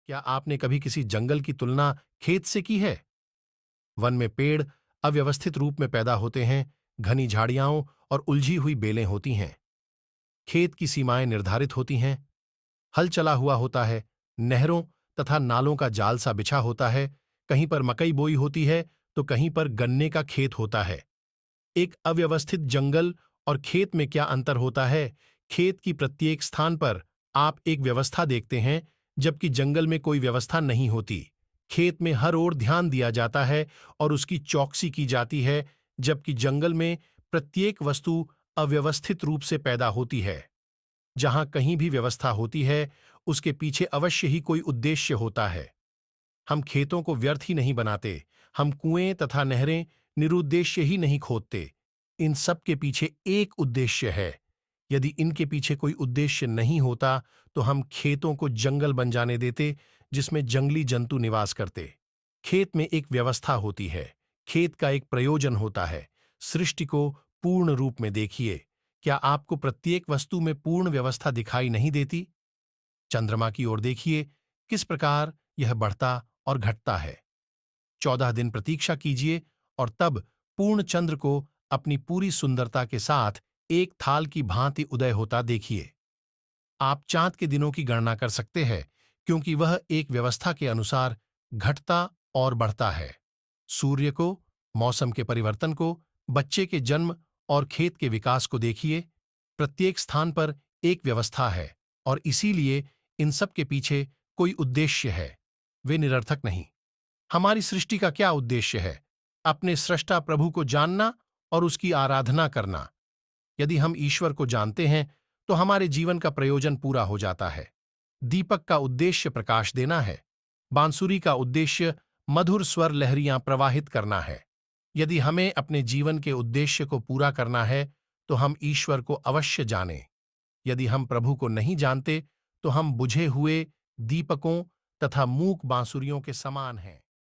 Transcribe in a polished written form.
क्या आपने कभी किसी जंगल की तुलना खेत से की है? वन में पेड़ अव्यवस्थित रूप में पैदा होते हैं, घनी झाड़ियां और उलझी हुई बेलें होती हैं। खेत की सीमाएं निर्धारित होती हैं, हल चला हुआ होता है, नहरों तथा नालों का जाल सा बिछा होता है, कहीं पर मकई बोई होती है तो कहीं पर गन्ने का खेत होता है। एक अव्यवस्थित जंगल और खेत में क्या अंतर होता है? खेत की प्रत्येक स्थान पर आप एक व्यवस्था देखते हैं, जबकि जंगल में कोई व्यवस्था नहीं होती। खेत में हर ओर ध्यान दिया जाता है और उसकी चौकसी की जाती है, जबकि जंगल में प्रत्येक वस्तु अव्यवस्थित रूप से पैदा होती है। जहां कहीं भी व्यवस्था होती है, उसके पीछे अवश्य ही कोई उद्देश्य होता है। हम खेतों को व्यर्थ ही नहीं बनाते, हम कुएं तथा नहरें निरुद्देश्य ही नहीं खोदते। इन सब के पीछे एक उद्देश्य है। यदि इनके पीछे कोई उद्देश्य नहीं होता, तो हम खेतों को जंगल बन जाने देते, जिसमें जंगली जंतु निवास करते। खेत में एक व्यवस्था होती है, खेत का एक प्रयोजन होता है। सृष्टि को पूर्ण रूप में देखिए। क्या आपको प्रत्येक वस्तु में पूर्ण व्यवस्था दिखाई नहीं देती? चंद्रमा की ओर देखिए, किस प्रकार यह बढ़ता और घटता है। 14 दिन प्रतीक्षा कीजिए और तब पूर्ण चंद्र को अपनी पूरी सुंदरता के साथ एक थाल की भांति उदय होता देखिए। आप चांद के दिनों की गणना कर सकते हैं, क्योंकि वह एक व्यवस्था के अनुसार घटता और बढ़ता है। सूर्य को, मौसम के परिवर्तन को, बच्चे के जन्म और खेत के विकास को देखिए। प्रत्येक स्थान पर एक व्यवस्था है और इसीलिए इन सब के पीछे कोई उद्देश्य है। वे निरर्थक नहीं। हमारी सृष्टि का क्या उद्देश्य है? अपने सृष्टा प्रभु को जानना और उसकी आराधना करना। यदि हम ईश्वर को जानते हैं, तो हमारे जीवन का प्रयोजन पूरा हो जाता है। दीपक का उद्देश्य प्रकाश देना है। बांसुरी का उद्देश्य मधुर स्वर लहरियां प्रवाहित करना है। यदि हमें अपने जीवन के उद्देश्य को पूरा करना है, तो हम ईश्वर को अवश्य जानें। यदि हम प्रभु को नहीं जानते, तो हम बुझे हुए दीपकों तथा मूक बांसुरियों के समान हैं।